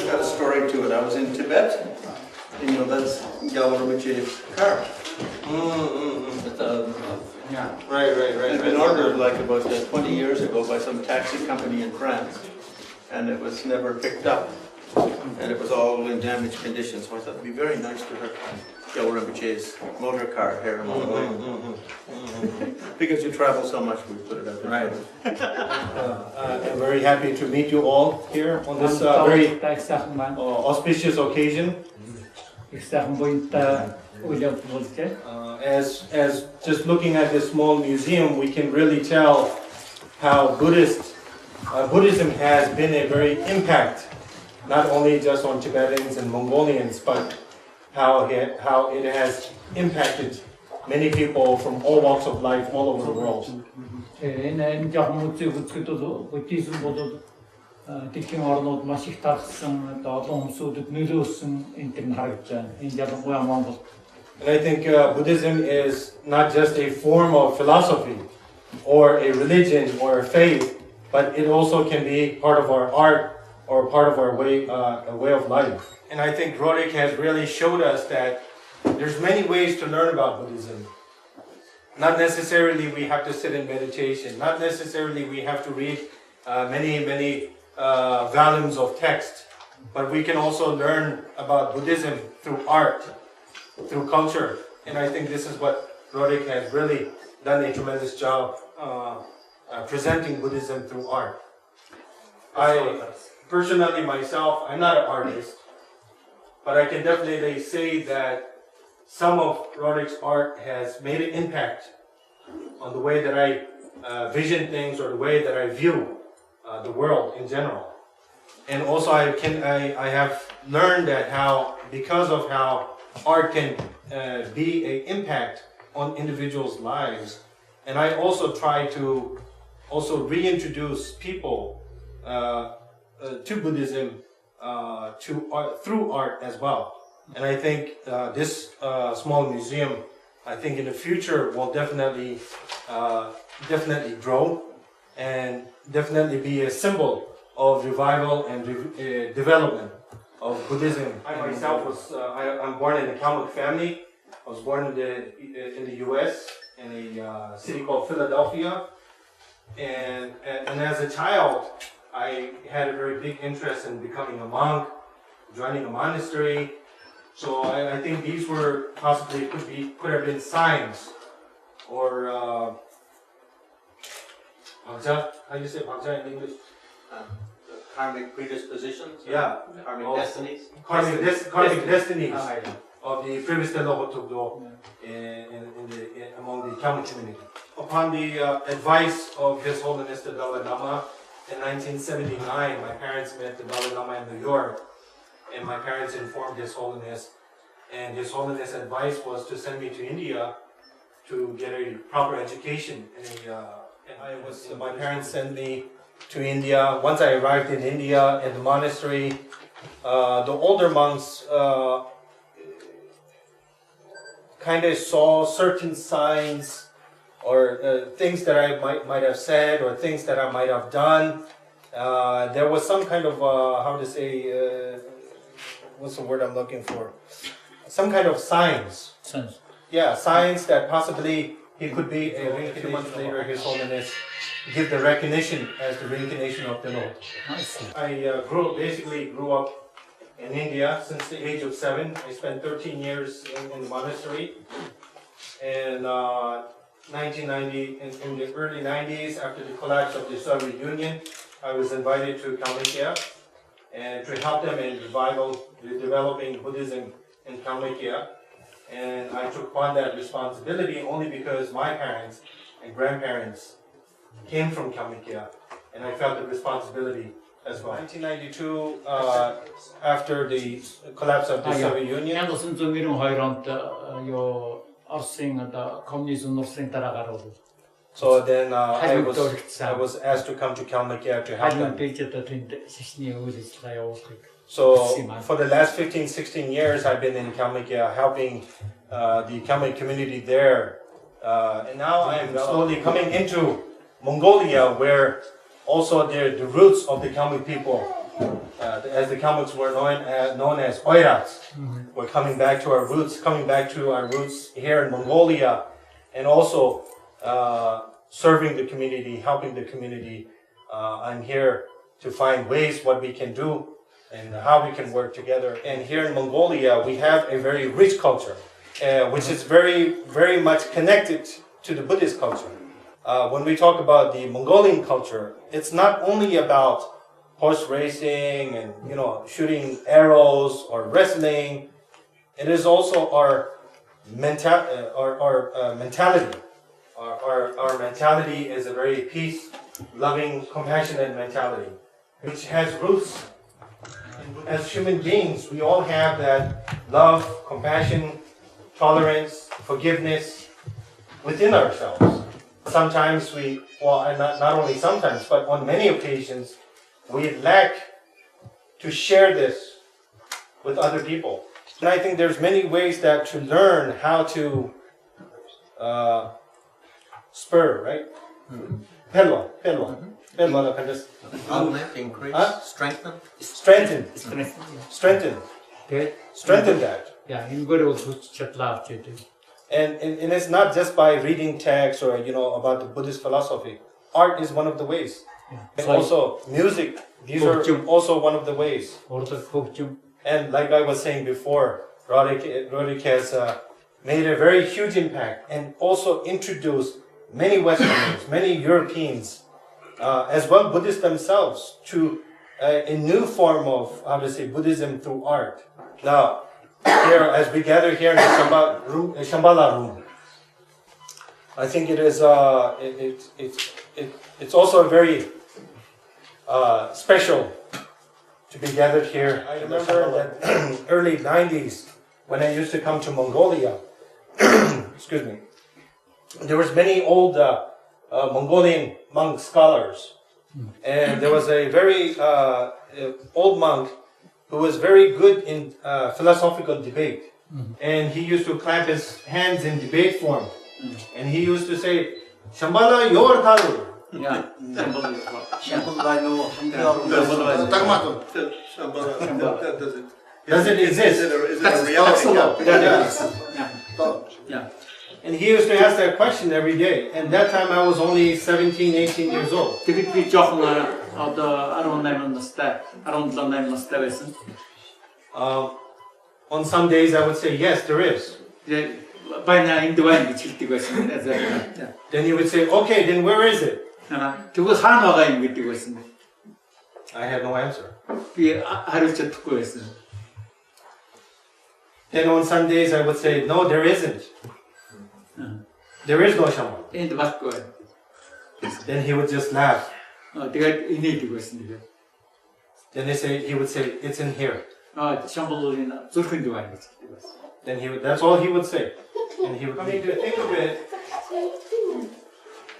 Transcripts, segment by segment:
got a story to it. I was in Tibet, and that's Rinpoche's car. Yeah, right. It's been ordered like about 20 years ago by some taxi company in France, and it was never picked up, and it was all in damaged condition. So I thought it'd be very nice to have Rinpoche's motor car here in Mongolia. Because you travel so much, we put it out there. Right. I'm very happy to meet you all here on this very auspicious occasion. As just looking at this small museum, we can really tell how Buddhism has been a very impact, not only just on Tibetans and Mongolians, but how it has impacted many people from all walks of life all over the world. And I think Buddhism is not just a form of philosophy or a religion or a faith, but it also can be part of our art or part of our way of life. And I think Roerich has really showed us that there's many ways to learn about Buddhism. Not necessarily we have to sit in meditation. Not necessarily we have to read many volumes of text. But we can also learn about Buddhism through art, through culture. And I think this is what Roerich has really done a tremendous job presenting Buddhism through art. I personally myself, I'm not an artist, but I can definitely say that some of Roerich's art has made an impact on the way that I vision things or the way that I view the world in general. And also I have learned that because of how art can be an impact on individuals' lives. And I also try to also reintroduce people to Buddhism through art as well. And I think this small museum, I think in the future will definitely grow and definitely be a symbol of revival and development of Buddhism. I myself I'm born in a Kalmukia family. I was born in the U.S. in a city called Philadelphia, and as a child, I had a very big interest in becoming a monk, joining a monastery. So I think these were possibly could have been signs, or bhagja. How do you say bhagja in English? Karmic predispositions? Yeah. Karmic destinies? Karmic destinies of the previous Telo Hutaght among the Kalmukia community. Upon the advice of His Holiness the Dalai Lama, in 1979, my parents met the Dalai Lama in New York, and my parents informed His Holiness, and His Holiness' advice was to send me to India to get a proper education. And my parents sent me to India. Once I arrived in India at the monastery, the older monks kind of saw certain signs or things that I might have said or things that I might have done. There was some kind of, what's the word I'm looking for? Some kind of signs. Yeah, signs that possibly he could be a reincarnation. 2 months later, His Holiness give the recognition as the reincarnation of Telo. I grew up in India since the age of 7. I spent 13 years in the monastery. And 1990, in the early 90s, after the collapse of the Soviet Union, I was invited to Kalmukia and to help them in developing Buddhism in Kalmukia. And I took on that responsibility only because my parents and grandparents came from Kalmukia, and I felt the responsibility as well. 1992, after the collapse of the Soviet Union, so then I was asked to come to Kalmukia to help them. So for the last 15-16 years, I've been in Kalmukia helping the Kalmuk community there. And now I am slowly coming into Mongolia, where also the roots of the Kalmuk people, as the Kalmuks were known as Oirats. We're coming back to our roots here in Mongolia, and also serving the community, helping the community. I'm here to find ways what we can do and how we can work together. And here in Mongolia, we have a very rich culture, which is very, very much connected to the Buddhist culture. When we talk about the Mongolian culture, it's not only about horse racing and shooting arrows or wrestling. It is also our mentality. Our mentality is a very peace-loving, compassionate mentality, which has roots. As human beings, we all have that love, compassion, tolerance, forgiveness within ourselves. Sometimes not only sometimes, but on many occasions, we lack to share this with other people. And I think there's many ways that to learn how to spur, right? Pelwa. Can just Augment, increase, strengthen. Strengthen that. Yeah, in good also chat love to do. And it's not just by reading texts or about the Buddhist philosophy. Art is one of the ways. And also music. These are also one of the ways. And like I was saying before, Roerich has made a very huge impact and also introduced many Westerners, many Europeans, as well Buddhists themselves, to a new form of, Buddhism through art. Now, here, as we gather here in the Shambhala room, I think it is it's also very special to be gathered here. I remember that early 90s, when I used to come to Mongolia, excuse me, there was many old Mongolian monk scholars, and there was a very old monk who was very good in philosophical debate, and he used to clap his hands in debate form, and he used to say, "Shambhala yor taru." Yeah. Does it exist? Is it a reality? Yeah. And he used to ask that question every day. And that time I was only 17, 18 years old. Typically, On some days I would say, yes, there is. Then he would say, okay, then where is it? I had no answer. Then on some days I would say, no, there isn't. There is no Shambhala. Then he would just laugh. Then he would say, it's in here. Then that's all he would say. And he would, to think of it,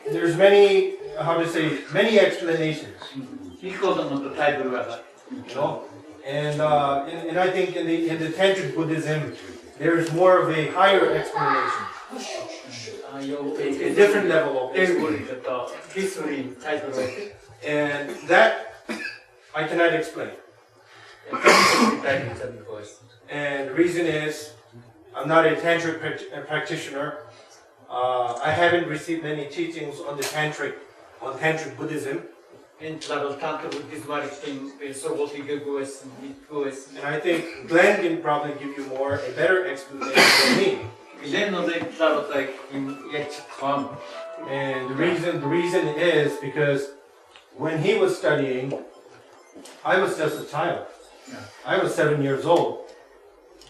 there's many, many explanations. And I think in the Tantric Buddhism, there's more of a higher explanation. A different level of explanation. And that I cannot explain. And the reason is, I'm not a Tantric practitioner. I haven't received many teachings on Tantric Buddhism. And I think Glenn can probably give you a better explanation than me. And the reason is because when he was studying, I was just a child. I was 7 years old.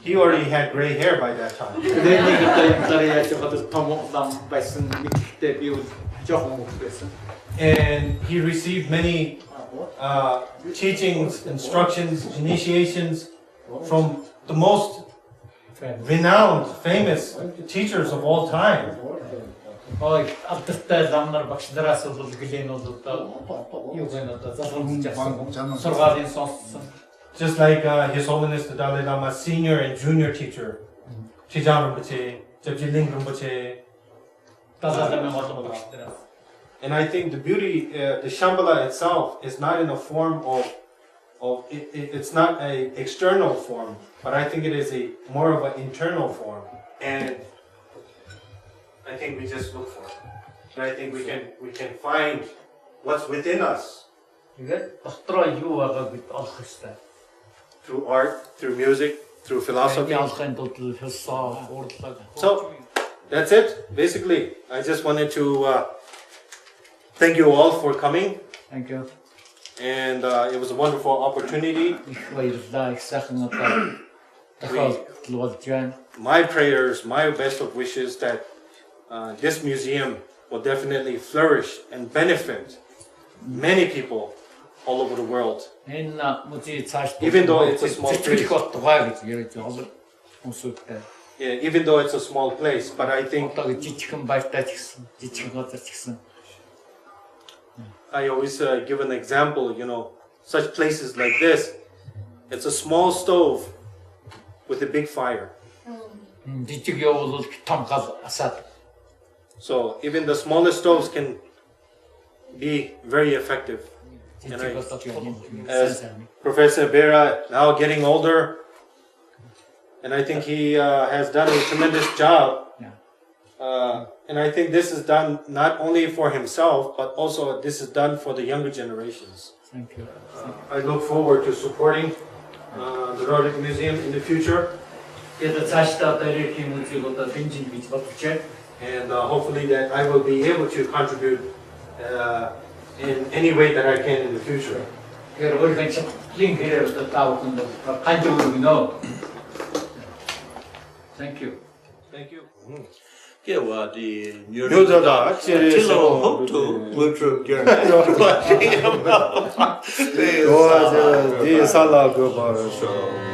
He already had gray hair by that time. And he received many teachings, instructions, initiations from the most renowned, famous teachers of all time. Just like His Holiness the Dalai Lama's senior and junior teacher, Chijang Rinpoche, Jabjiling Rinpoche. And I think the beauty, the Shambhala itself is not in a form it's not an external form, but I think it is more of an internal form. And I think we just look for it. And I think we can find what's within us through art, through music, through philosophy. So that's it. Basically, I just wanted to thank you all for coming. Thank you. And it was a wonderful opportunity. My prayers, my best of wishes that this museum will definitely flourish and benefit many people all over the world. Even though it's a small place. Yeah, even though it's a small place, but I think I always give an example, such places like this, it's a small stove with a big fire. So even the smallest stoves can be very effective. And as Professor Bira, now getting older, and I think he has done a tremendous job. And I think this is done not only for himself, but also this is done for the younger generations. Thank you. I look forward to supporting the Roerich Museum in the future. And hopefully that I will be able to contribute in any way that I can in the future. Thank you. Thank you. Kêu thì nhiều Nhiều đó, Telo Hutaght will true here. đi sala go bar show.